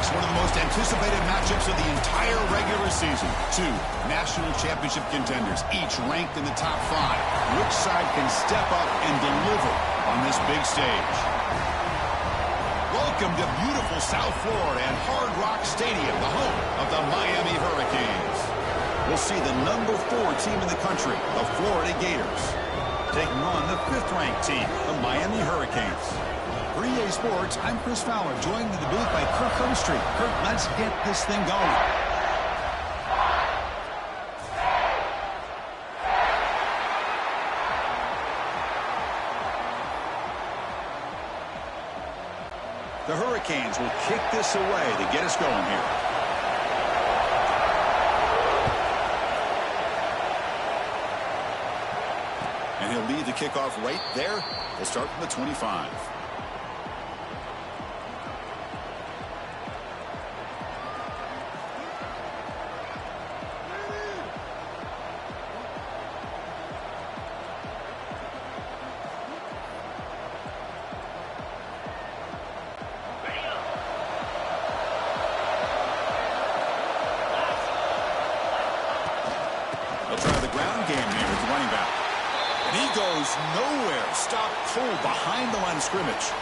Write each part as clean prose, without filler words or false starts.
Next, one of the most anticipated matchups of the entire regular season. Two national championship contenders, each ranked in the top 5. Which side can step up and deliver on this big stage? Welcome to beautiful South Florida and Hard Rock Stadium, the home of the Miami Hurricanes. We'll see the number 4 team in the country, the Florida Gators, taking on the 5th-ranked team, the Miami Hurricanes. For EA Sports, I'm Chris Fowler, joined in the booth by Kirk Humstreet. Kirk, let's get this thing going. The Hurricanes will kick this away to get us going here. And he'll lead the kickoff right there. We'll start from the 25. They'll try the ground game here with the running back. And he goes nowhere. Stop cold behind the line of scrimmage.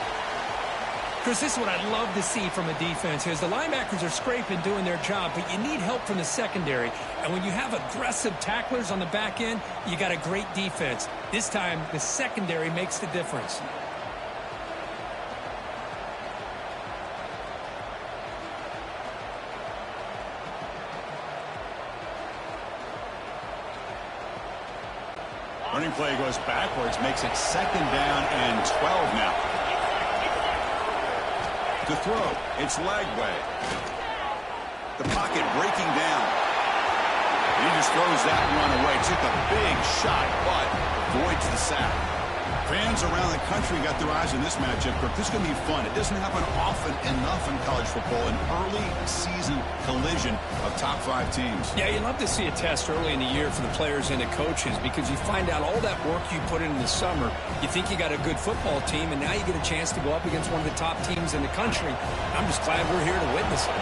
Chris, this is what I love to see from a defense. As the linebackers are scraping, doing their job, but you need help from the secondary. And when you have aggressive tacklers on the back end, you got a great defense. This time, the secondary makes the difference. Running play goes backwards, makes it 2nd down and 12 now. To throw, it's Lagway. The pocket breaking down. He just throws that one away. Took a big shot, but avoids the sack. Fans around the country got their eyes on this matchup. This is going to be fun. It doesn't happen often enough in college football, an early season collision of top 5 teams. Yeah, you love to see a test early in the year for the players and the coaches because you find out all that work you put in the summer. You think you got a good football team, and now you get a chance to go up against one of the top teams in the country. I'm just glad we're here to witness it.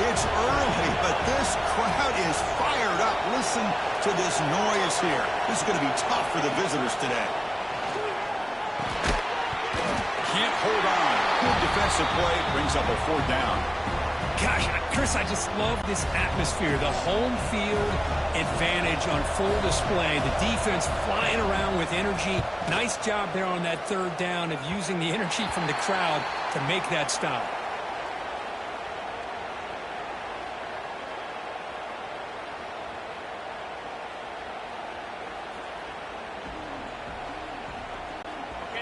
It's early, but this crowd is fired up. Listen to this noise here. This is going to be tough for the visitors today. Can't hold on. Good defensive play. Brings up a 4th down. Gosh, Chris, I just love this atmosphere. The home field advantage on full display. The defense flying around with energy. Nice job there on that 3rd down of using the energy from the crowd to make that stop.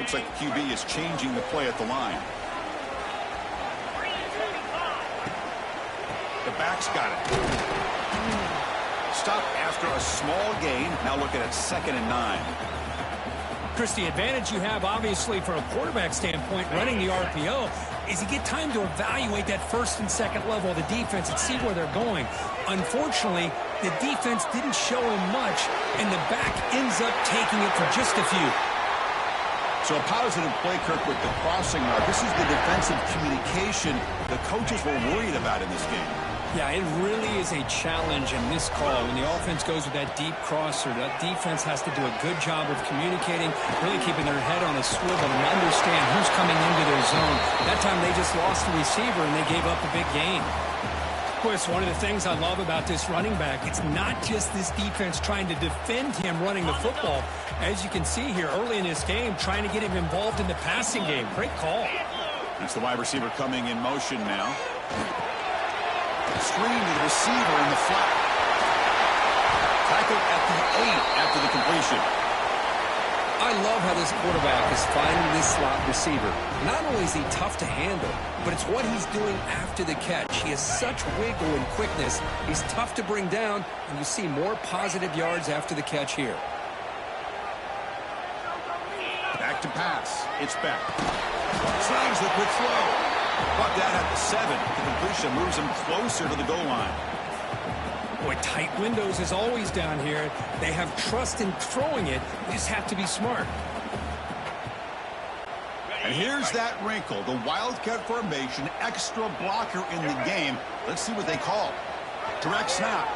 Looks like the QB is changing the play at the line. The back's got it. Stop after a small gain. Now looking at 2nd and 9. Chris, the advantage you have, obviously, from a quarterback standpoint, running the RPO, is you get time to evaluate that 1st and 2nd level of the defense and see where they're going. Unfortunately, the defense didn't show him much, and the back ends up taking it for just a few. So a positive play, Kirk, with the crossing route. This is the defensive communication the coaches were worried about in this game. Yeah, it really is a challenge in this call. When the offense goes with that deep crosser, that defense has to do a good job of communicating, really keeping their head on a swivel and understand who's coming into their zone. That time they just lost the receiver and they gave up a big gain. Chris, one of the things I love about this running back, it's not just this defense trying to defend him running the football. As you can see here early in this game, trying to get him involved in the passing game. Great call. That's the wide receiver coming in motion now. Screen to the receiver in the flat. Tackled at the 8 after the completion. I love how this quarterback is finding this slot receiver. Not only is he tough to handle, but it's what he's doing after the catch. He has such wiggle and quickness. He's tough to bring down, and you see more positive yards after the catch here. Back to pass. It's back. Slangs the quick throw. Brought down at the 7. The completion moves him closer to the goal line. Boy, tight windows is always down here. They have trust in throwing it. They just have to be smart. And here's that wrinkle, the wildcat formation, extra blocker in the game. Let's see what they call. Direct snap.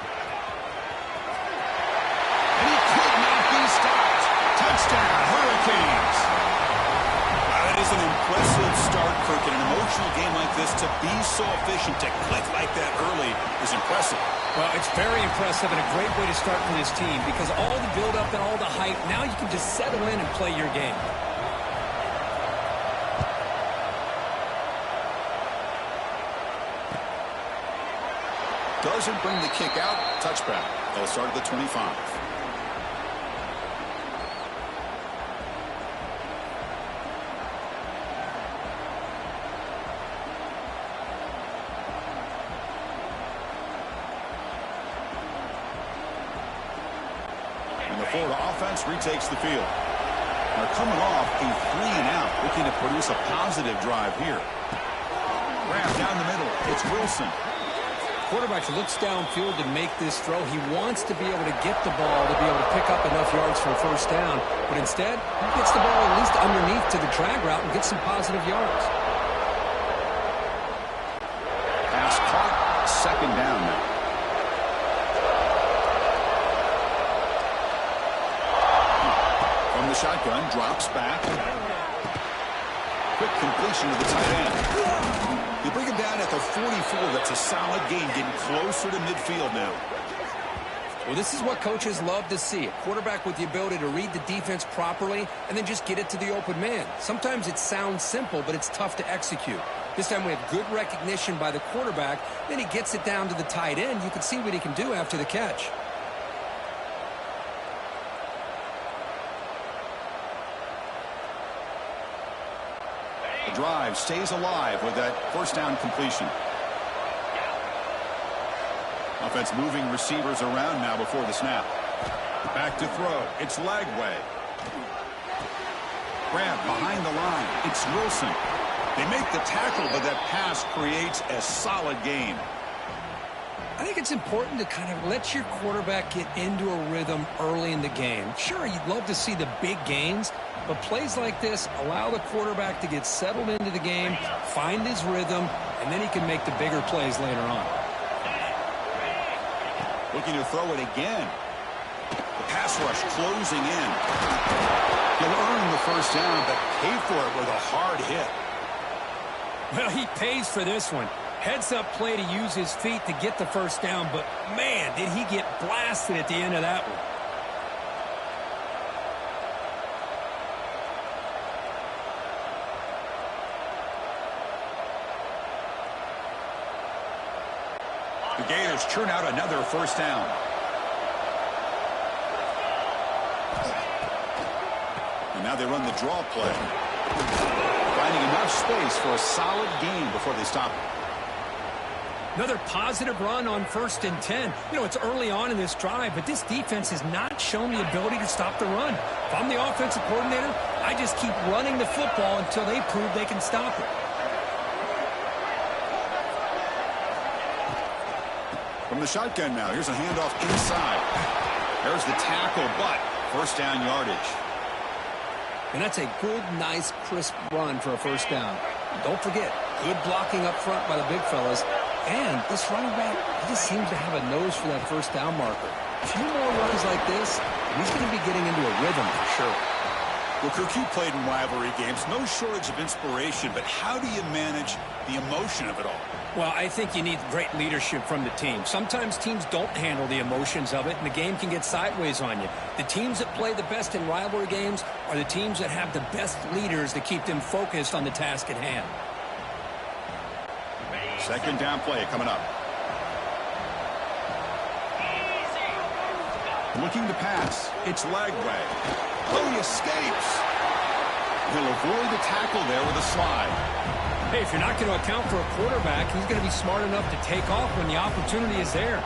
And he could not be stopped. Touchdown, Hurricanes. Wow, that is an impressive start, Kirk. In an emotional game like this, to be so efficient, to click like that early is impressive. Well, it's very impressive and a great way to start for this team because all the build-up and all the hype, now you can just settle in and play your game. Doesn't bring the kick out. Touchback. They'll start at the 25. And the Florida offense retakes the field. They're coming off a 3-and-out, looking to produce a positive drive here. Grab down the middle. It's Wilson. Quarterback looks downfield to make this throw. He wants to be able to get the ball to be able to pick up enough yards for a first down. But instead, he gets the ball at least underneath to the drag route and gets some positive yards. Pass caught. Second down now. From the shotgun, drops back. Quick completion to the tight end. You bring him down at the 44. That's a solid gain, getting closer to midfield now. Well, this is what coaches love to see. A quarterback with the ability to read the defense properly and then just get it to the open man. Sometimes it sounds simple, but it's tough to execute. This time we have good recognition by the quarterback. Then he gets it down to the tight end. You can see what he can do after the catch. The drive stays alive with that first down completion. Offense moving receivers around now before the snap. Back to throw. It's Lagway. Grab behind the line. It's Wilson. They make the tackle, but that pass creates a solid gain. I think it's important to kind of let your quarterback get into a rhythm early in the game. Sure, you'd love to see the big gains, but plays like this allow the quarterback to get settled into the game, find his rhythm, and then he can make the bigger plays later on. Looking to throw it again. The pass rush closing in. He'll earn the first down, but pay for it with a hard hit. Well, he pays for this one. Heads-up play to use his feet to get the first down, but, man, did he get blasted at the end of that one. The Gators churn out another first down. And now they run the draw play. Finding enough space for a solid gain before they stop it. Another positive run on 1st and 10. You know, it's early on in this drive, but this defense has not shown the ability to stop the run. If I'm the offensive coordinator, I just keep running the football until they prove they can stop it. From the shotgun now, here's a handoff inside. There's the tackle, but first down yardage. And that's a good, nice, crisp run for a first down. Don't forget, good blocking up front by the big fellas. And this running back, he just seems to have a nose for that first down marker. A few more runs like this, and he's going to be getting into a rhythm for sure. Well, Kirk, you played in rivalry games. No shortage of inspiration, but how do you manage the emotion of it all? Well, I think you need great leadership from the team. Sometimes teams don't handle the emotions of it, and the game can get sideways on you. The teams that play the best in rivalry games are the teams that have the best leaders to keep them focused on the task at hand. Second down play coming up. Looking to pass. It's Lagway. Oh, he escapes. He'll avoid the tackle there with a slide. Hey, if you're not going to account for a quarterback, he's going to be smart enough to take off when the opportunity is there.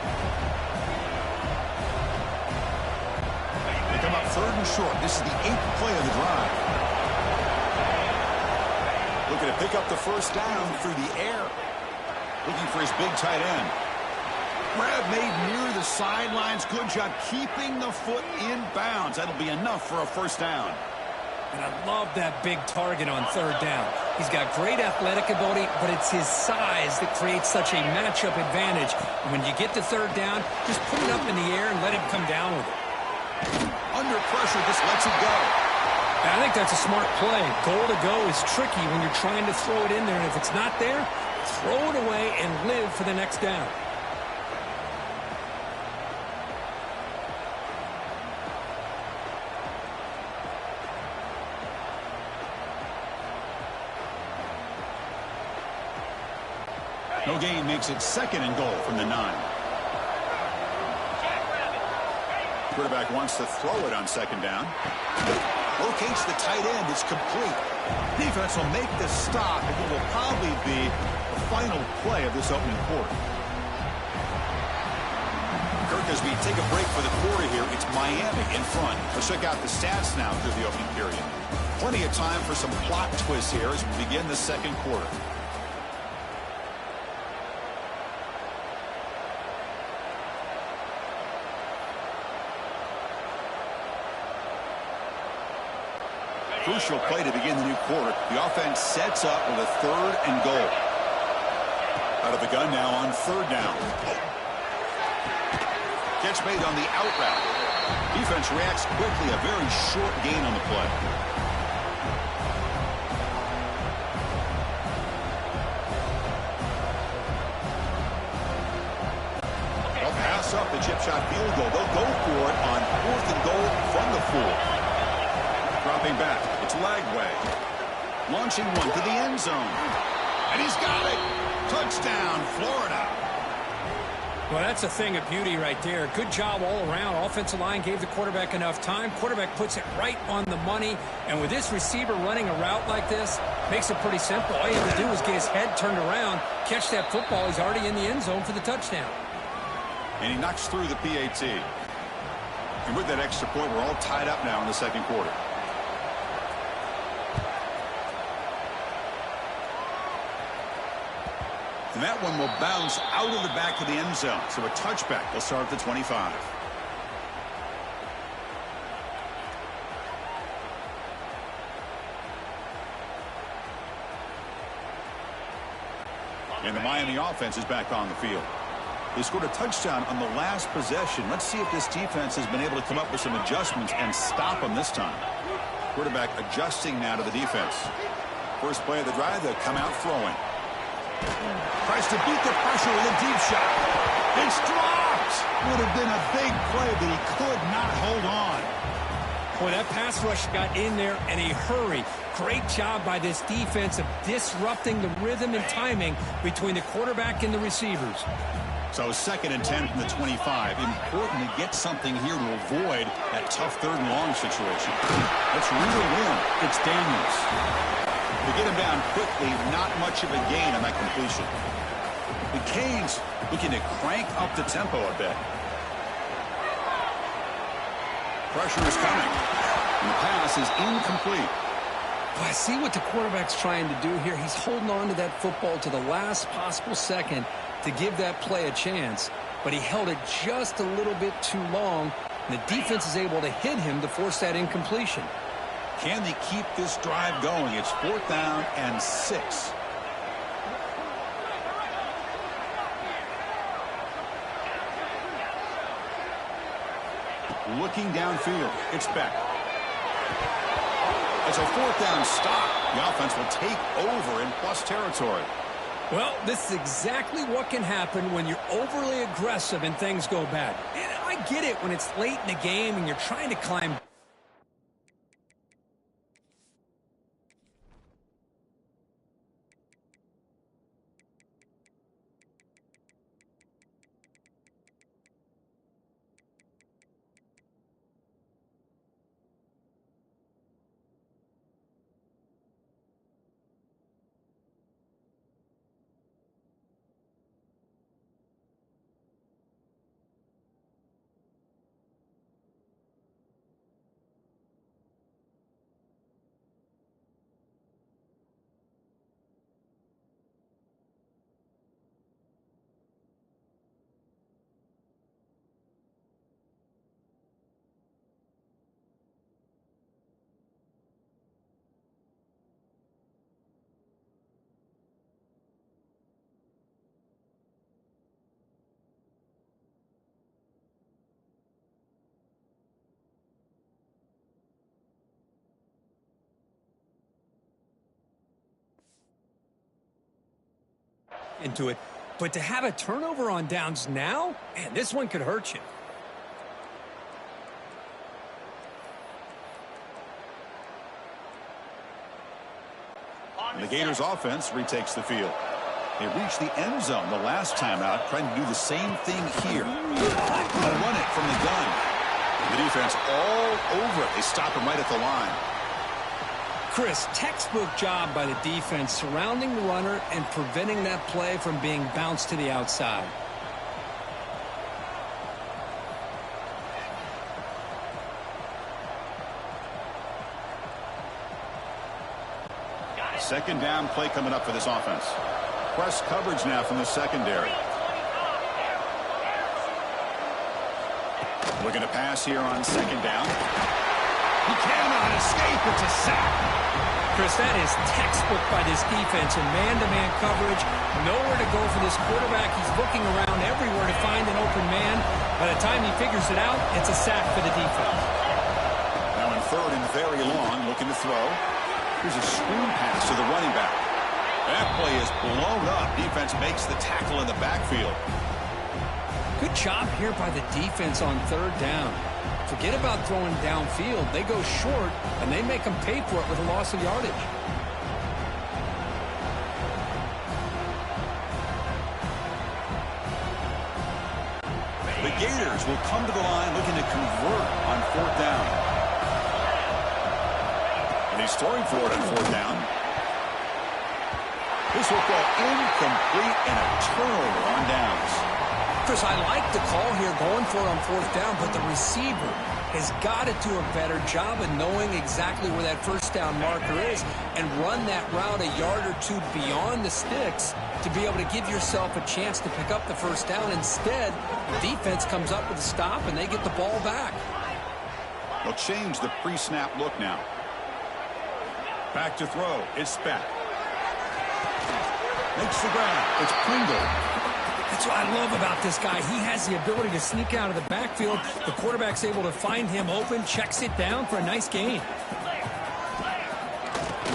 They come up 3rd and short. This is the 8th play of the drive. Looking to pick up the first down through the air. Looking for his big tight end. Grab made near the sidelines. Good job keeping the foot in bounds. That'll be enough for a first down. And I love that big target on third down. He's got great athletic ability, but it's his size that creates such a matchup advantage. And when you get to third down, just put it up in the air and let him come down with it. Under pressure, just lets it go. I think that's a smart play. Goal to go is tricky when you're trying to throw it in there. And if it's not there, throw it away and live for the next down. No gain makes it 2nd and goal from the 9. Quarterback wants to throw it on 2nd down. Locates the tight end. It's complete. Defense will make the stop, and it will probably be the final play of this opening quarter. Kirk, as we take a break for the quarter here, it's Miami in front. Let's check out the stats now through the opening period. Plenty of time for some plot twists here as we begin the 2nd quarter. Crucial play to begin the new quarter. The offense sets up with a 3rd and goal. Out of the gun now on 3rd down. Catch made on the out route. Defense reacts quickly. A very short gain on the play. They'll pass up the chip shot field goal. They'll go for it on 4th and goal from the 4. Dropping back, it's Lagway. Launching one to the end zone. And he's got it. Touchdown, Florida. Well, that's a thing of beauty right there. Good job all around. Offensive line gave the quarterback enough time. Quarterback puts it right on the money. And with this receiver running a route like this, makes it pretty simple. All you have to do is get his head turned around, catch that football. He's already in the end zone for the touchdown. And he knocks through the PAT. And with that extra point, we're all tied up now in the 2nd quarter. And that one will bounce out of the back of the end zone. So a touchback will start at the 25. And the Miami offense is back on the field. They scored a touchdown on the last possession. Let's see if this defense has been able to come up with some adjustments and stop them this time. Quarterback adjusting now to the defense. First play of the drive, they'll come out throwing. Tries to beat the pressure with a deep shot. It's dropped. Would have been a big play, but he could not hold on. Boy, that pass rush got in there in a hurry. Great job by this defense of disrupting the rhythm and timing between the quarterback and the receivers. So 2nd and 10 from the 25. Important to get something here to avoid that tough 3rd and long situation. Let's reel in. It's Daniels. They get him down quickly, not much of a gain on that completion. The Canes looking to crank up the tempo a bit. Pressure is coming. And the pass is incomplete. Well, I see what the quarterback's trying to do here. He's holding on to that football to the last possible second to give that play a chance. But he held it just a little bit too long. And the defense is able to hit him to force that incompletion. Can they keep this drive going? It's 4th down and 6. Looking downfield. It's Beck. It's a 4th down stop. The offense will take over in plus territory. Well, this is exactly what can happen when you're overly aggressive and things go bad. And I get it when it's late in the game and you're trying to climb. into it. But to have a turnover on downs now, man, this one could hurt you. The Gators offense retakes the field. They reached the end zone the last time out, trying to do the same thing here. They'll run it from the gun. The defense all over it. They stop him right at the line. Chris, textbook job by the defense surrounding the runner and preventing that play from being bounced to the outside. Second down play coming up for this offense. Press coverage now from the secondary. Looking to pass here on second down. He cannot escape. It's a sack. Chris, that is textbook by this defense in man-to-man coverage. Nowhere to go for this quarterback. He's looking around everywhere to find an open man. By the time he figures it out, it's a sack for the defense. Now in third and very long, looking to throw. Here's a screen pass to the running back. That play is blown up. Defense makes the tackle in the backfield. Good job here by the defense on third down. Forget about throwing downfield. They go short, and they make them pay for it with a loss of yardage. The Gators will come to the line looking to convert on fourth down. And he's throwing for it on fourth down. This will go incomplete and a turnover on downs. Chris, I like the call here going for it on fourth down, but the receiver has got to do a better job of knowing exactly where that first down marker is and run that route a yard or two beyond the sticks to be able to give yourself a chance to pick up the first down. Instead, the defense comes up with a stop and they get the ball back. They'll change the pre-snap look now. Back to throw. It's Speck. Makes the grab. It's Pringle. That's what I love about this guy. He has the ability to sneak out of the backfield. The quarterback's able to find him open, checks it down for a nice gain.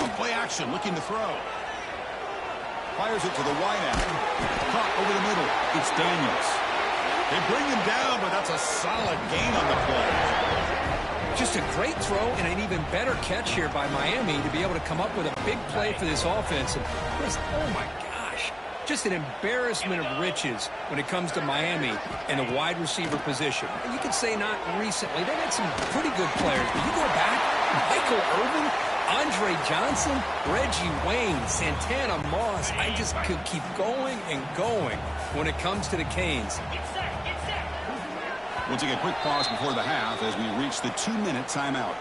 On play action, looking to throw. Fires it to the wideout. Caught over the middle. It's Daniels. They bring him down, but that's a solid gain on the play. Just a great throw and an even better catch here by Miami to be able to come up with a big play for this offense. And Chris, oh my gosh, just an embarrassment of riches when it comes to Miami in the wide receiver position. And you could say not recently. They've had some pretty good players, but you go back, Michael Irvin, Andre Johnson, Reggie Wayne, Santana Moss. I just could keep going and going when it comes to the Canes. We'll take a quick pause before the half as we reach the 2-minute timeout.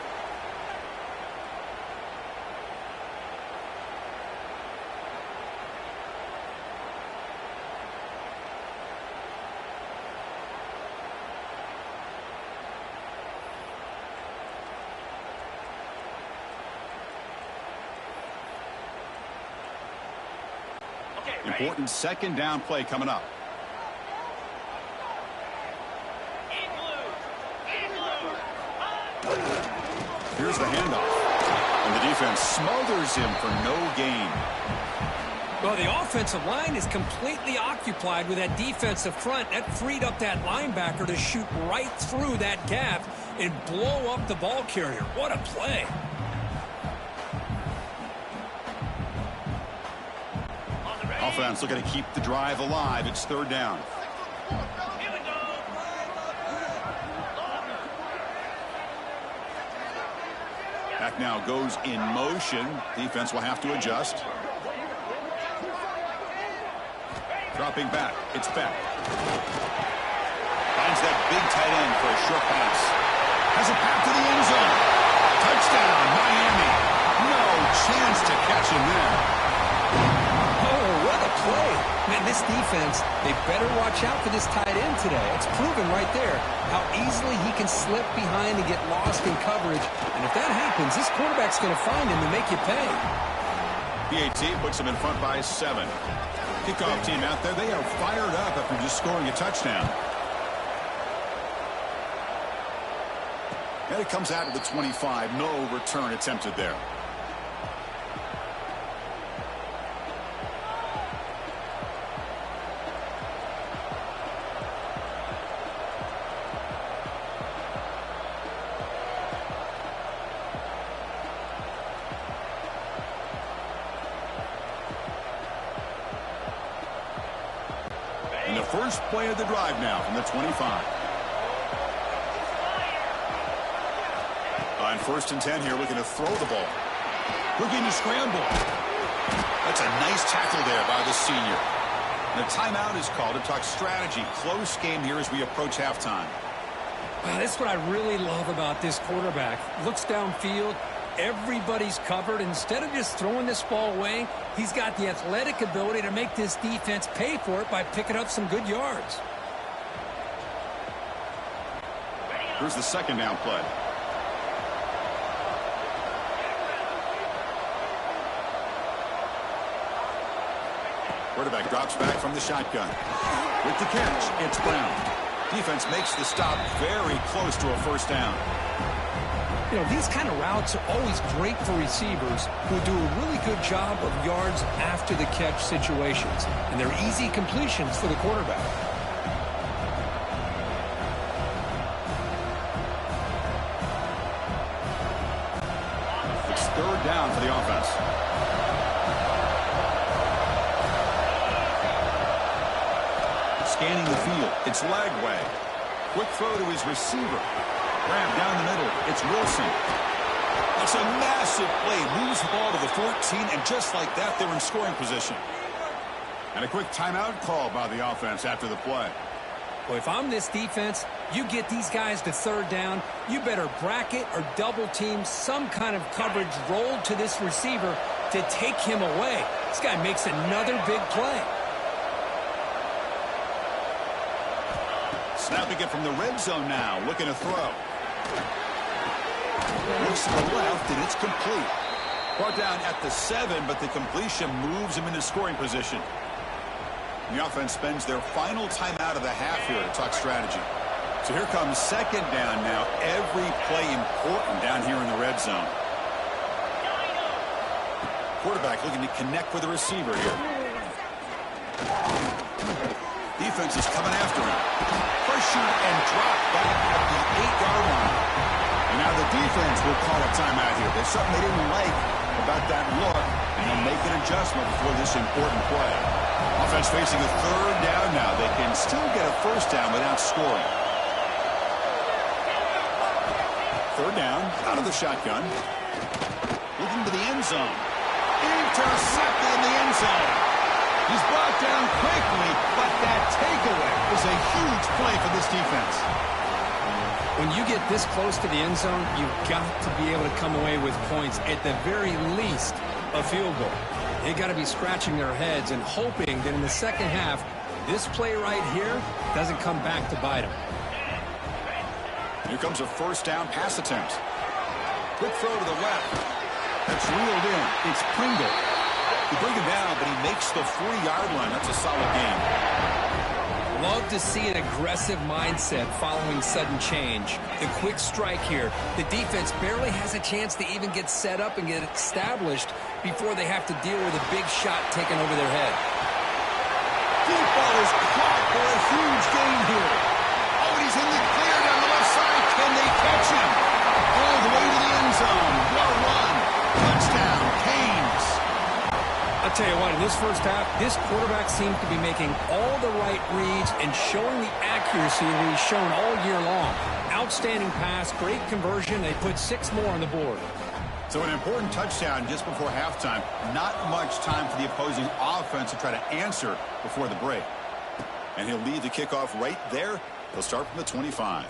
Important second down play coming up. Here's the handoff. And the defense smothers him for no gain. Well, the offensive line is completely occupied with that defensive front. That freed up that linebacker to shoot right through that gap and blow up the ball carrier. What a play. Offense looking to keep the drive alive. It's third down. Back now goes in motion. Defense will have to adjust. Dropping back. It's Beck. Finds that big tight end for a short pass. Has it back to the end zone. Touchdown, Miami. No chance to catch him there. Oh, what a play. Man, this defense, they better watch out for this tight end today. It's proven right there how easily he can slip behind and get lost in coverage. And if that happens, this quarterback's going to find him and make you pay. PAT puts him in front by 7. Kickoff team out there. They are fired up after just scoring a touchdown. And it comes out of the 25. No return attempted there. first play of the drive now from the 25. On 1st and 10 here, looking to throw the ball. Looking to scramble. That's a nice tackle there by the senior. And a timeout is called to talk strategy. Close game here as we approach halftime. Wow, that's what I really love about this quarterback. Looks downfield. Everybody's covered. Instead of just throwing this ball away, he's got the athletic ability to make this defense pay for it by picking up some good yards. Here's the 2nd down play. Quarterback drops back from the shotgun. With the catch, it's Brown. Defense makes the stop very close to a 1st down. You know, these kind of routes are always great for receivers who do a really good job of yards after the catch situations. And they're easy completions for the quarterback. It's 3rd down for the offense. Scanning the field. It's Lagway. Quick throw to his receiver. Grab down the middle. It's Wilson. It's a massive play. Moves the ball to the 14, and just like that, they're in scoring position. And a quick timeout call by the offense after the play. Well, if I'm this defense, you get these guys to 3rd down, you better bracket or double team some kind of coverage rolled to this receiver to take him away. This guy makes another big play. Snapping it from the red zone now, looking to throw. Looks to the left, and it's complete. Brought down at the 7, but the completion moves him into scoring position. The offense spends their final timeout of the half here to talk strategy. So here comes 2nd down now. Every play important down here in the red zone. Quarterback looking to connect with the receiver here. Defense is coming after him. Pressured and dropped back at the 8-yard line. And now the defense will call a timeout here. There's something they didn't like about that look, and they'll make an adjustment before this important play. Offense facing a 3rd down now. They can still get a 1st down without scoring. 3rd down, out of the shotgun. Looking to the end zone. Intercepted in the end zone. He's brought down quickly, but that takeaway is a huge play for this defense. When you get this close to the end zone, you've got to be able to come away with points, at the very least, a field goal. They've got to be scratching their heads and hoping that in the 2nd half, this play right here doesn't come back to bite them. Here comes a 1st down pass attempt. Quick throw to the left. That's reeled in. It's Pringle. He brings him down, but he makes the 40-yard line. That's a solid game. Love to see an aggressive mindset following sudden change. The quick strike here. The defense barely has a chance to even get set up and get established before they have to deal with a big shot taken over their head. Deep ball is caught for a huge gain here. Oh, and he's in the clear down the left side. Can they catch him? All the way to the end zone. What a run. Touchdown, Canes. I'll tell you what, in this 1st half, this quarterback seems to be making all the right reads and showing the accuracy that he's shown all year long. Outstanding pass, great conversion. They put 6 more on the board. So an important touchdown just before halftime. Not much time for the opposing offense to try to answer before the break. And he'll lead the kickoff right there. He'll start from the 25.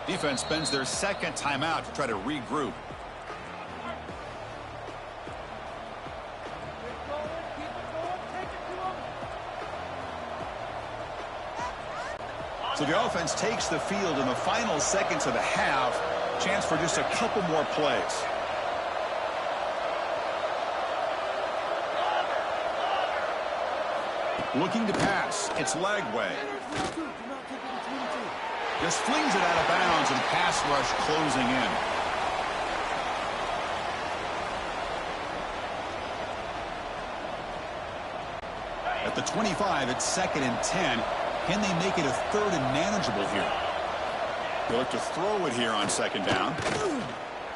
Defense spends their 2nd timeout to try to regroup. So the offense takes the field in the final seconds of the half. Chance for just a couple more plays. Looking to pass. It's Lagway. Just flings it out of bounds, and pass rush closing in. the 25, it's 2nd and 10. Can they make it a 3rd and manageable here? They'll look to throw it here on 2nd down.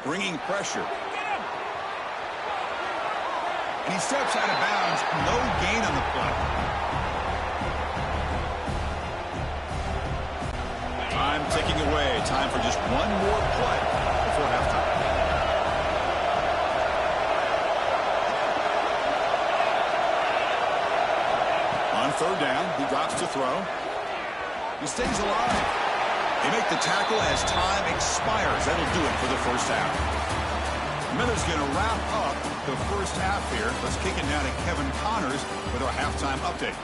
Bringing pressure. And he steps out of bounds. No gain on the play. Time ticking away. Time for just one more play before halftime. On 3rd down, he drops to throw. He stays alive. They make the tackle as time expires. That'll do it for the first half. Miller's going to wrap up the first half here. Let's kick it down to Kevin Connors with our halftime update.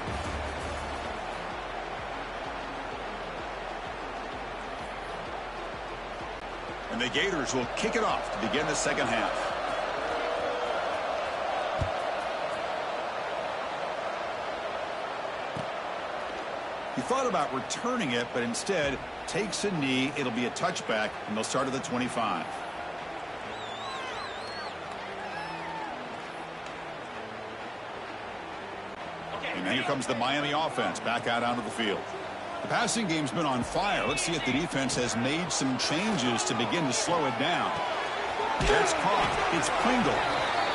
And the Gators will kick it off to begin the second half. He thought about returning it, but instead takes a knee. It'll be a touchback, and they'll start at the 25. And here comes the Miami offense back out onto the field. The passing game's been on fire. Let's see if the defense has made some changes to begin to slow it down. That's caught. It's Pringle.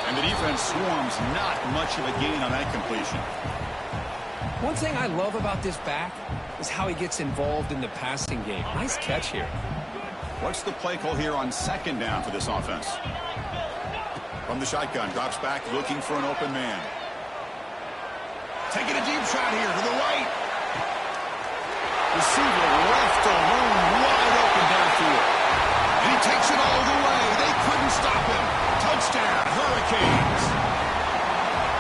And the defense swarms. Not much of a gain on that completion. One thing I love about this back is how he gets involved in the passing game. Nice catch here. What's the play call here on 2nd down for this offense? From the shotgun, drops back looking for an open man. Taking a deep shot here to the right. Receiver left alone, wide open downfield. And he takes it all the way. They couldn't stop him. Touchdown, Hurricanes.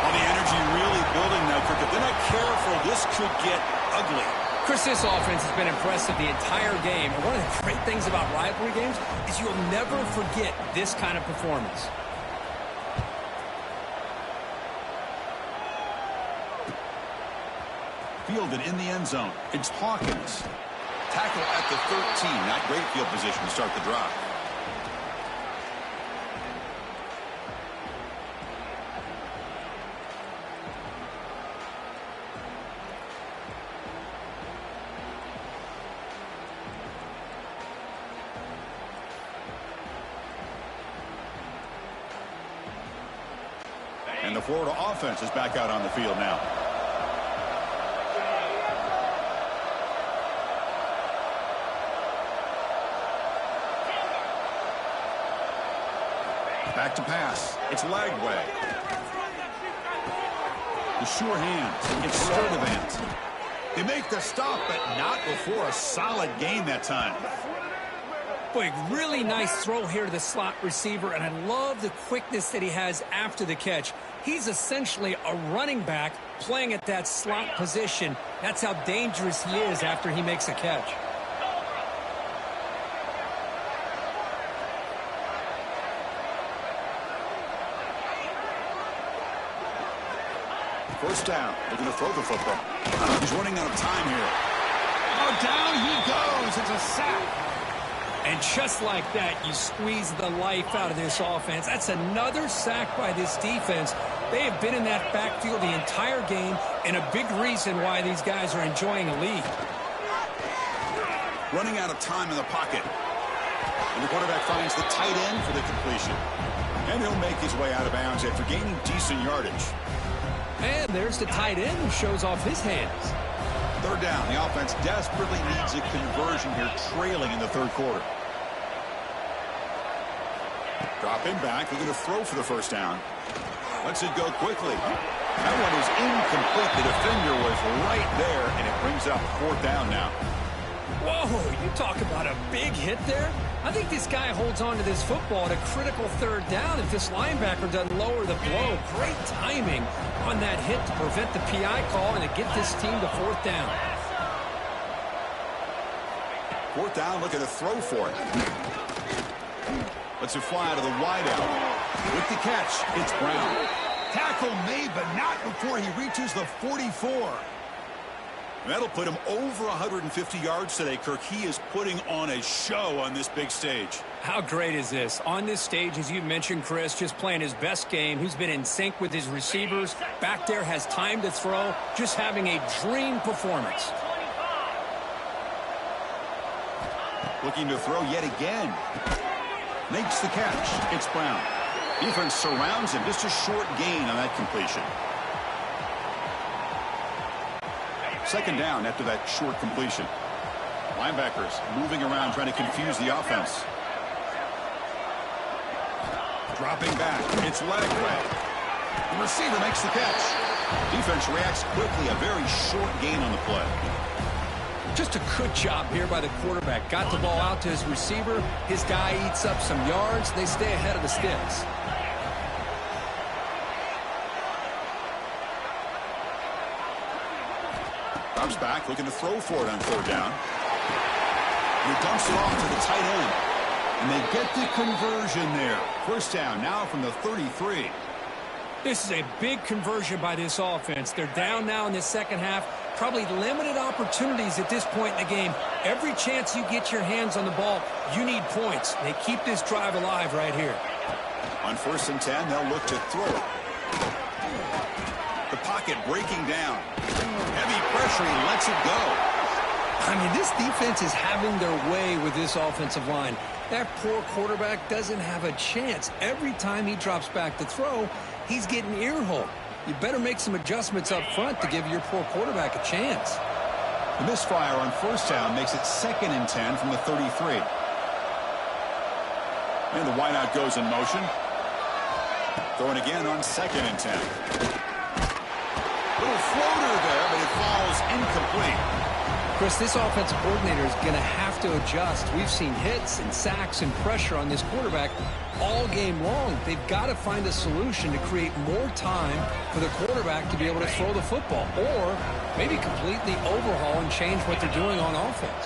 Well, the energy really building now, Kirk. If they're not careful, this could get ugly. Chris, this offense has been impressive the entire game. And one of the great things about rivalry games is you'll never forget this kind of performance. Fielded in the end zone. It's Hawkins. Tackle at the 13. Not great field position to start the drive. And the Florida offense is back out on the field now. Back to pass. It's Lagway. The sure hands. It's Sturdivant. They make the stop, but not before a solid gain that time. Boy, really nice throw here to the slot receiver, and I love the quickness that he has after the catch. He's essentially a running back playing at that slot position. That's how dangerous he is after he makes a catch. First down. Looking to throw the football. He's running out of time here. Oh, down he goes. It's a sack. And just like that, you squeeze the life out of this offense. That's another sack by this defense. They have been in that backfield the entire game, and a big reason why these guys are enjoying a lead. Running out of time in the pocket. And the quarterback finds the tight end for the completion. And he'll make his way out of bounds after gaining decent yardage. And there's the tight end who shows off his hands. 3rd down. The offense desperately needs a conversion here, trailing in the 3rd quarter. Drop him back. They're going to throw for the first down. Lets it go quickly. That one is incomplete. The defender was right there, and it brings up 4th down now. Whoa, you talk about a big hit there. I think this guy holds on to this football at a critical 3rd down if this linebacker doesn't lower the blow. Great timing on that hit to prevent the PI call and to get this team to 4th down. 4th down, looking to throw for it. Lets it fly to the wideout. With the catch, it's Brown. Tackle made, but not before he reaches the 44. That'll put him over 150 yards today, Kirk. He is putting on a show on this big stage. How great is this? On this stage, as you mentioned, Chris, just playing his best game. He's been in sync with his receivers. Back there, has time to throw. Just having a dream performance. Looking to throw yet again. Makes the catch. It's Brown. Defense surrounds him. Just a short gain on that completion. Second down after that short completion. Linebackers moving around trying to confuse the offense. Dropping back. It's Lagway. The receiver makes the catch. Defense reacts quickly. A very short gain on the play. Just a good job here by the quarterback. Got the ball out to his receiver. His guy eats up some yards. They stay ahead of the sticks. Drops back, looking to throw for it on third down. He dumps it off to the tight end. And they get the conversion there. First down now from the 33. This is a big conversion by this offense. They're down now in the second half. Probably limited opportunities at this point in the game. Every chance you get your hands on the ball, you need points. They keep this drive alive right here. On 1st and 10, they'll look to throw it. The pocket breaking down. Heavy pressure, he lets it go. I mean, this defense is having their way with this offensive line. That poor quarterback doesn't have a chance. Every time he drops back to throw, he's getting ear-hole. You better make some adjustments up front to give your poor quarterback a chance. The misfire on first down makes it 2nd and 10 from the 33. And the wideout goes in motion. Throwing again on 2nd and 10. Little floater there, but it falls incomplete. Chris, this offensive coordinator is going to have to adjust. We've seen hits and sacks and pressure on this quarterback all game long. They've got to find a solution to create more time for the quarterback to be able to throw the football, or maybe completely overhaul and change what they're doing on offense.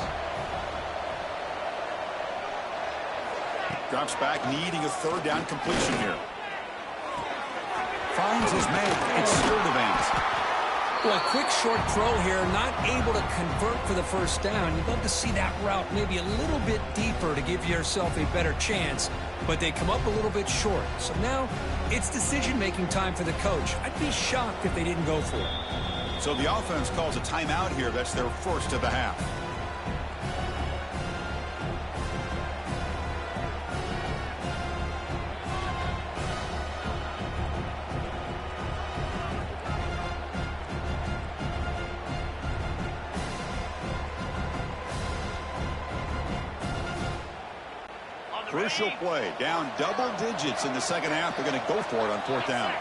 Drops back, needing a third down completion here. Finds his man. It's Sturdivant. Well, a quick short throw here, not able to convert for the first down. You'd love to see that route maybe a little bit deeper to give yourself a better chance, but they come up a little bit short. So now it's decision-making time for the coach. I'd be shocked if they didn't go for it. So the offense calls a timeout here. That's their first of the half. Crucial play. Down double digits in the second half. They're going to go for it on 4th down.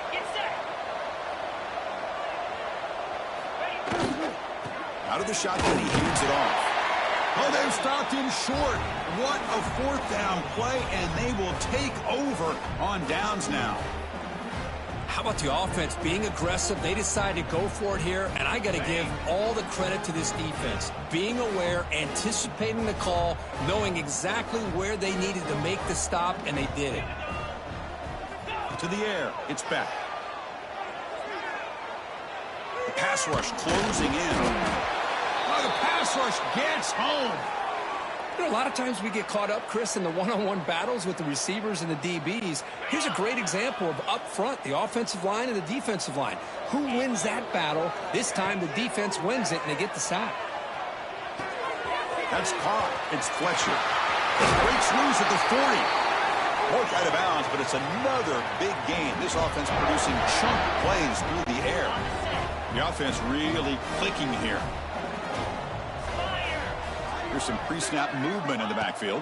Out of the shotgun, he hands it off. Oh, they've stopped him short. What a 4th down play, and they will take over on downs now. How about the offense being aggressive? They decide to go for it here, and I got to give all the credit to this defense. Being aware, anticipating the call, knowing exactly where they needed to make the stop, and they did it. To the air, it's back. The pass rush closing in. Oh, the pass rush gets home. You know, a lot of times we get caught up, Chris, in the one-on-one battles with the receivers and the DBs. Here's a great example of up front, the offensive line and the defensive line. Who wins that battle? This time the defense wins it, and they get the sack. That's caught. It's Fletcher. Breaks loose at the 40. Work out of bounds, but it's another big gain. This offense producing chunk plays through the air. The offense really clicking here. Here's some pre-snap movement in the backfield.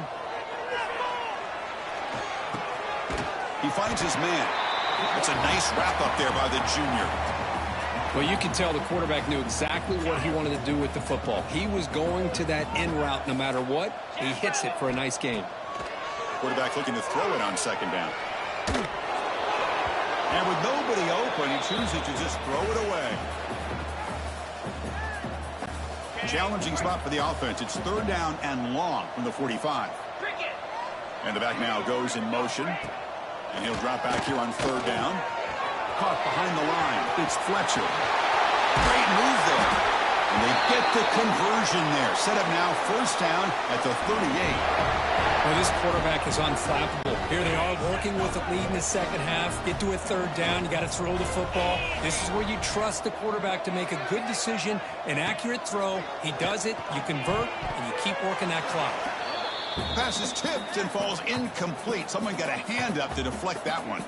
He finds his man. That's a nice wrap up there by the junior. Well, you can tell the quarterback knew exactly what he wanted to do with the football. He was going to that in route no matter what. He hits it for a nice gain. Quarterback looking to throw it on 2nd down. And with nobody open, he chooses to just throw it away. Challenging spot for the offense. It's 3rd down and long from the 45. And the back now goes in motion. And he'll drop back here on 3rd down. Caught behind the line. It's Fletcher. Great move there. And they get the conversion there. Set up now, first down at the 38. Well, this quarterback is unflappable. Here they are working with a lead in the second half. Get to a third down. You got to throw the football. This is where you trust the quarterback to make a good decision, an accurate throw. He does it, you convert, and you keep working that clock. Pass is tipped and falls incomplete. Someone got a hand up to deflect that one.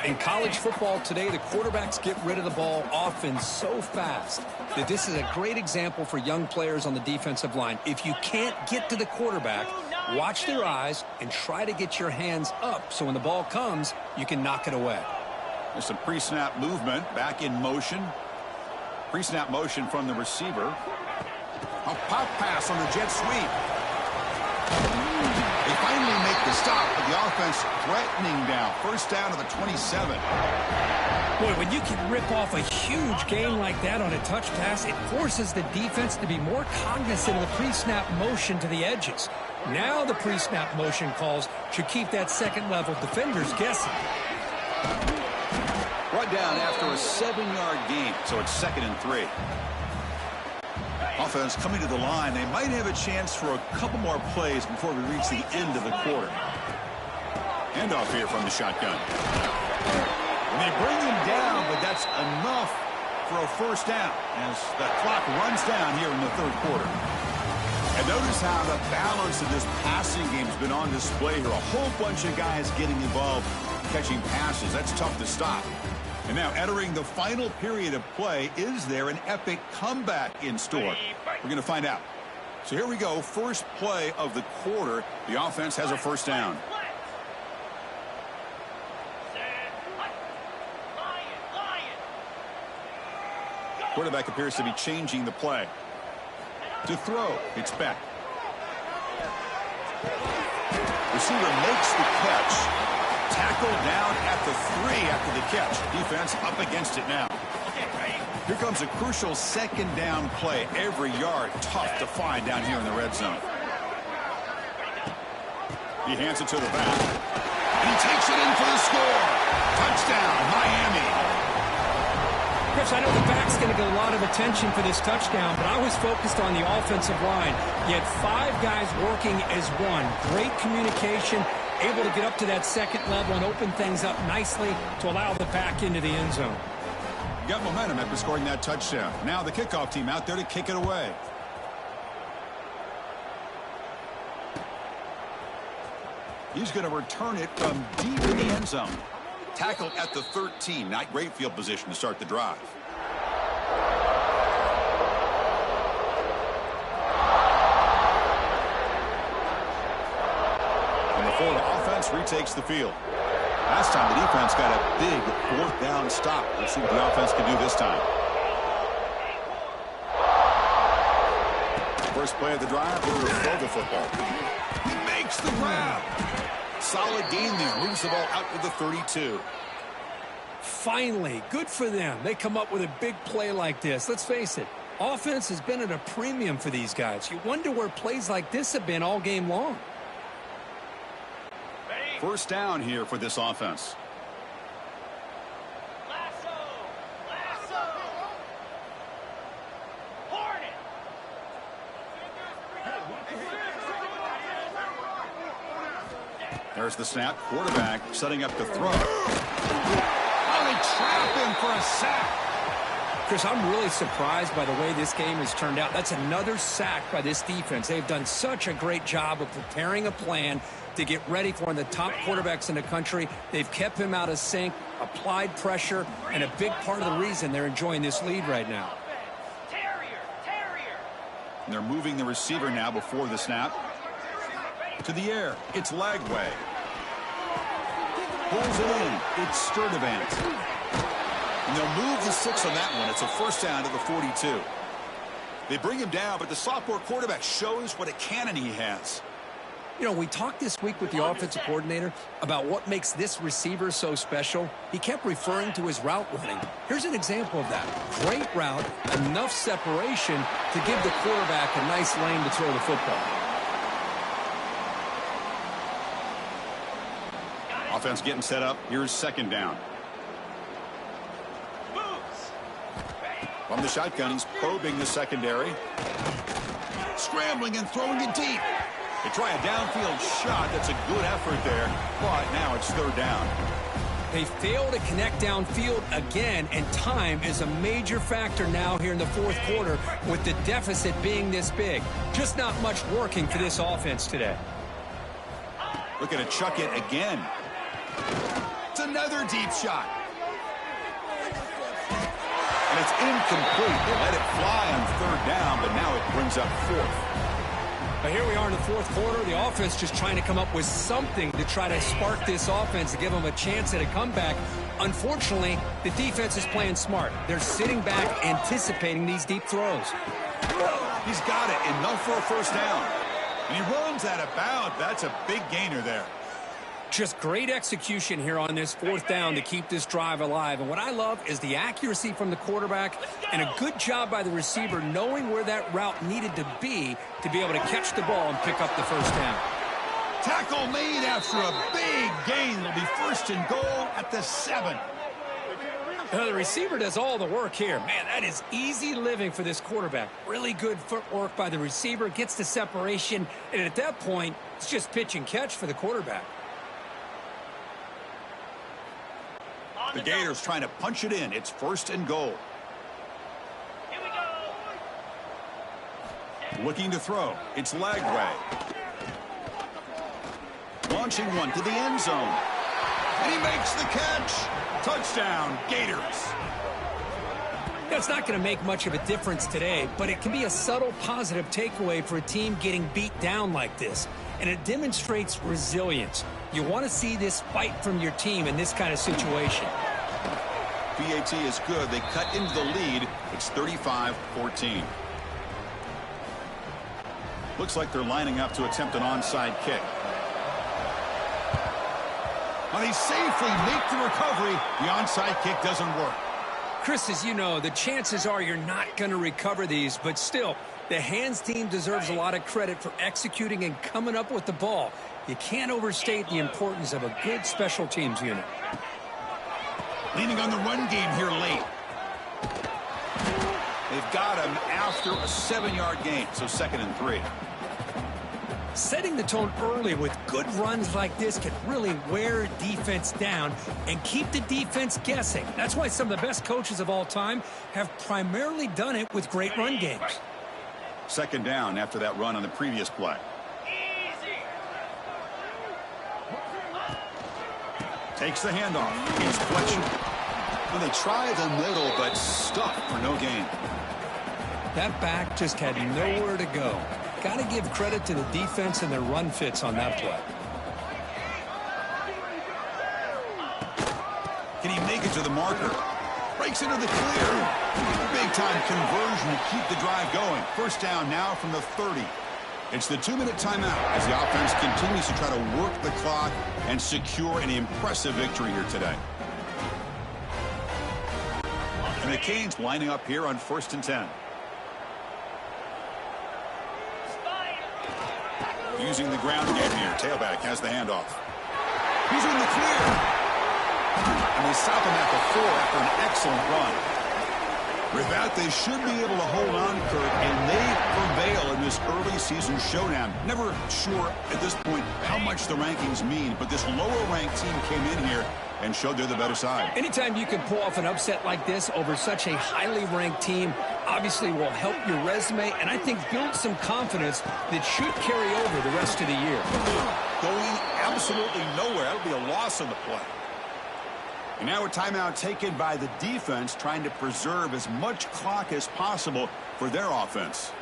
In college football today, the quarterbacks get rid of the ball often so fast that this is a great example for young players on the defensive line. If you can't get to the quarterback, watch their eyes and try to get your hands up so when the ball comes, you can knock it away. There's some pre-snap movement, back in motion. Pre-snap motion from the receiver. A pop pass on the jet sweep. They finally make the stop, but the offense threatening now. First down to the 27. Boy, when you can rip off a huge gain like that on a touch pass, it forces the defense to be more cognizant of the pre-snap motion to the edges. Now the pre-snap motion calls should keep that second-level defenders guessing. Brought down after a 7-yard gain, so it's 2nd and 3. Offense coming to the line. They might have a chance for a couple more plays before we reach the end of the quarter. Handoff here from the shotgun. And they bring him down, but that's enough for a first down as the clock runs down here in the third quarter. And notice how the balance of this passing game has been on display here. A whole bunch of guys getting involved catching passes. That's tough to stop. And now entering the final period of play, is there an epic comeback in store? We're going to find out. So here we go. First play of the quarter. The offense has a first down. Quarterback appears to be changing the play. To throw, it's Beck. Receiver makes the catch. Tackle down at the 3 after the catch. Defense up against it now. Here comes a crucial second down play. Every yard tough to find down here in the red zone. He hands it to the back. And he takes it in for the score. Touchdown, Miami. Chris, I know the back's going to get a lot of attention for this touchdown, but I was focused on the offensive line. You had 5 guys working as one. Great communication, able to get up to that second level and open things up nicely to allow the back into the end zone. Got momentum after scoring that touchdown. Now the kickoff team out there to kick it away. He's going to return it from deep in the end zone. Tackled at the 13. Not great field position to start the drive. And the Florida offense retakes the field. Last time the defense got a big fourth down stop. Let's see what the offense can do this time. First play of the drive, we're going to throw the football. He makes the grab. Solid gain there. Moves the ball out to the 32. Finally, good for them. They come up with a big play like this. Let's face it, offense has been at a premium for these guys. You wonder where plays like this have been all game long. First down here for this offense. There's the snap. Quarterback setting up to throw. Oh, they trap him for a sack. Chris, I'm really surprised by the way this game has turned out. That's another sack by this defense. They've done such a great job of preparing a plan to get ready for one of the top quarterbacks in the country. They've kept him out of sync, applied pressure, and a big part of the reason they're enjoying this lead right now. And they're moving the receiver now before the snap. To the air. It's Lagway. Pulls it in. It's Sturdivant. And they'll move the 6 on that one. It's a first down to the 42. They bring him down, but the sophomore quarterback shows what a cannon he has. You know, we talked this week with the offensive coordinator about what makes this receiver so special. He kept referring to his route running. Here's an example of that. Great route, enough separation to give the quarterback a nice lane to throw the football. Offense getting set up. Here's second down. From the shotgun, he's probing the secondary. Scrambling and throwing it deep. They try a downfield shot. That's a good effort there, but now it's third down. They fail to connect downfield again, and time is a major factor now here in the fourth quarter with the deficit being this big. Just not much working for this offense today. Looking to chuck it again. It's another deep shot. And it's incomplete. They let it fly on third down, but now it brings up fourth. But here we are in the fourth quarter. The offense just trying to come up with something to try to spark this offense to give them a chance at a comeback. Unfortunately, the defense is playing smart. They're sitting back, anticipating these deep throws. He's got it. Enough for a first down. And he runs out of bounds. That's a big gainer there. Just great execution here on this fourth down to keep this drive alive. And what I love is the accuracy from the quarterback and a good job by the receiver knowing where that route needed to be able to catch the ball and pick up the first down. Tackle made after a big gain. It'll be first and goal at the 7. The receiver does all the work here. Man, that is easy living for this quarterback. Really good footwork by the receiver, gets the separation, and at that point, it's just pitch and catch for the quarterback. The Gators trying to punch it in. It's first and goal. Here we go. Looking to throw. It's Lagway. Launching one to the end zone. And he makes the catch. Touchdown, Gators. That's not going to make much of a difference today, but it can be a subtle positive takeaway for a team getting beat down like this. And it demonstrates resilience. You want to see this fight from your team in this kind of situation. PAT is good. They cut into the lead. It's 35-14. Looks like they're lining up to attempt an onside kick. Now they safely make the recovery. The onside kick doesn't work. Chris, as you know, the chances are you're not going to recover these, but still, the hands team deserves a lot of credit for executing and coming up with the ball. You can't overstate the importance of a good special teams unit. Leaning on the run game here late. They've got him after a 7-yard gain, so 2nd and 3. Setting the tone early with good runs like this can really wear defense down and keep the defense guessing. That's why some of the best coaches of all time have primarily done it with great run games. 2nd down after that run on the previous play. Takes the handoff. He's Fletcher. Well, they try the middle, but stuffed for no gain. That back just had nowhere to go. Got to give credit to the defense and their run fits on that play. Can he make it to the marker? Breaks into the clear. Big-time conversion to keep the drive going. First down now from the 30. It's the 2-minute timeout as the offense continues to try to work the clock and secure an impressive victory here today. And the Canes lining up here on 1st and 10. Using the ground game here. Tailback has the handoff. He's in the clear. And they stop him at the 4 after an excellent run. With that, they should be able to hold on, Kurt, and they prevail in this early season showdown. Never sure at this point how much the rankings mean, but this lower-ranked team came in here and showed they're the better side. Anytime you can pull off an upset like this over such a highly ranked team, obviously will help your resume, and I think build some confidence that should carry over the rest of the year. Going absolutely nowhere. That'll be a loss on the play. And now a timeout taken by the defense, trying to preserve as much clock as possible for their offense.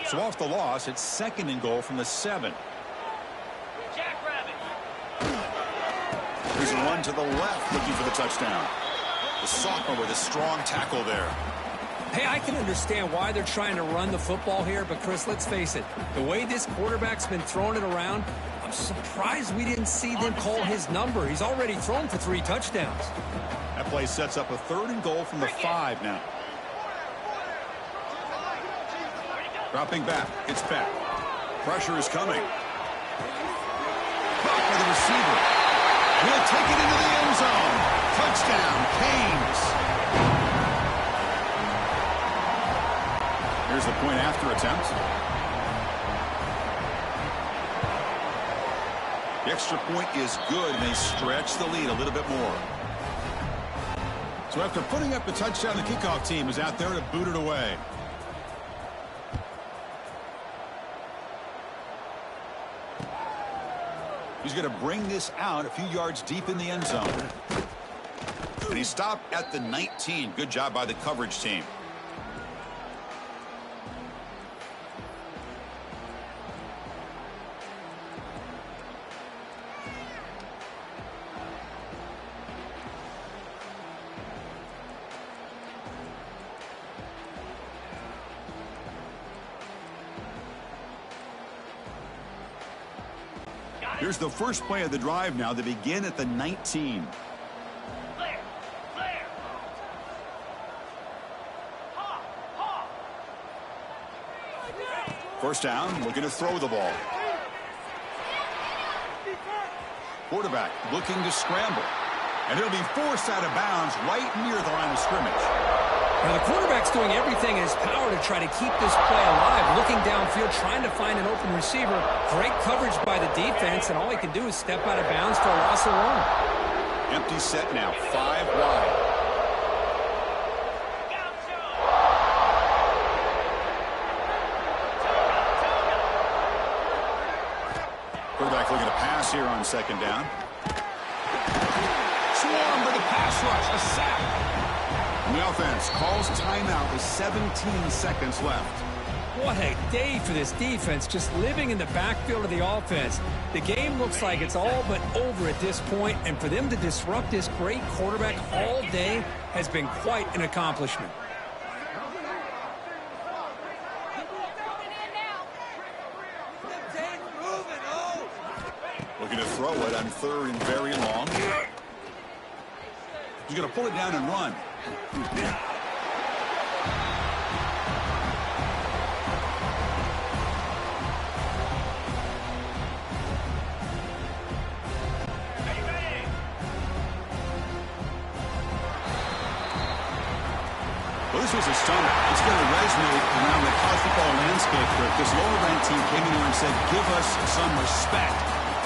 So off the loss, it's 2nd and goal from the 7. Here's a run to the left, looking for the touchdown. The sophomore with a strong tackle there. Hey, I can understand why they're trying to run the football here, but Chris, let's face it, the way this quarterback's been throwing it around, I'm surprised we didn't see them call his number. He's already thrown for 3 touchdowns. That play sets up a 3rd and goal from the 5 now. Dropping back, it's Peck. Pressure is coming. Caught by the receiver. He'll take it into the end zone. Touchdown, Canes. Here's the point after attempt. The extra point is good, and they stretch the lead a little bit more. So after putting up the touchdown, the kickoff team is out there to boot it away. He's going to bring this out a few yards deep in the end zone. And he stopped at the 19. Good job by the coverage team. Here's the first play of the drive now. They begin at the 19. Clear. Clear. Ha. Ha. First down, looking to throw the ball. Quarterback looking to scramble. And he'll be forced out of bounds right near the line of scrimmage. Now, the quarterback's doing everything in his power to try to keep this play alive, looking downfield, trying to find an open receiver. Great coverage by the defense, and all he can do is step out of bounds for a loss of 1. Empty set now, 5 wide. Quarterback looking to pass here on second down. Swarm for the pass rush, a sack. And the offense calls timeout with 17 seconds left. What a day for this defense, just living in the backfield of the offense. The game looks like it's all but over at this point, and for them to disrupt this great quarterback all day has been quite an accomplishment. Looking to throw it on third and very long. He's going to pull it down and run. Well, this was a stunner. It's going to resonate around the college football landscape where this lower-ranked team came in here and said, give us some respect.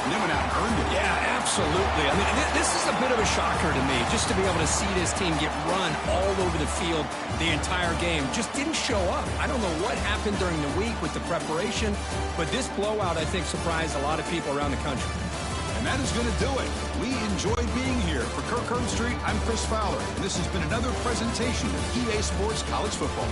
And they went out and earned it. Yeah, absolutely. I mean, this is a bit of a shocker to me, just to be able to see this team get run all over the field the entire game. Just didn't show up. I don't know what happened during the week with the preparation, but this blowout, I think, surprised a lot of people around the country. And that is going to do it. We enjoyed being here. For Kirk Street, I'm Chris Fowler, and this has been another presentation of EA Sports College Football.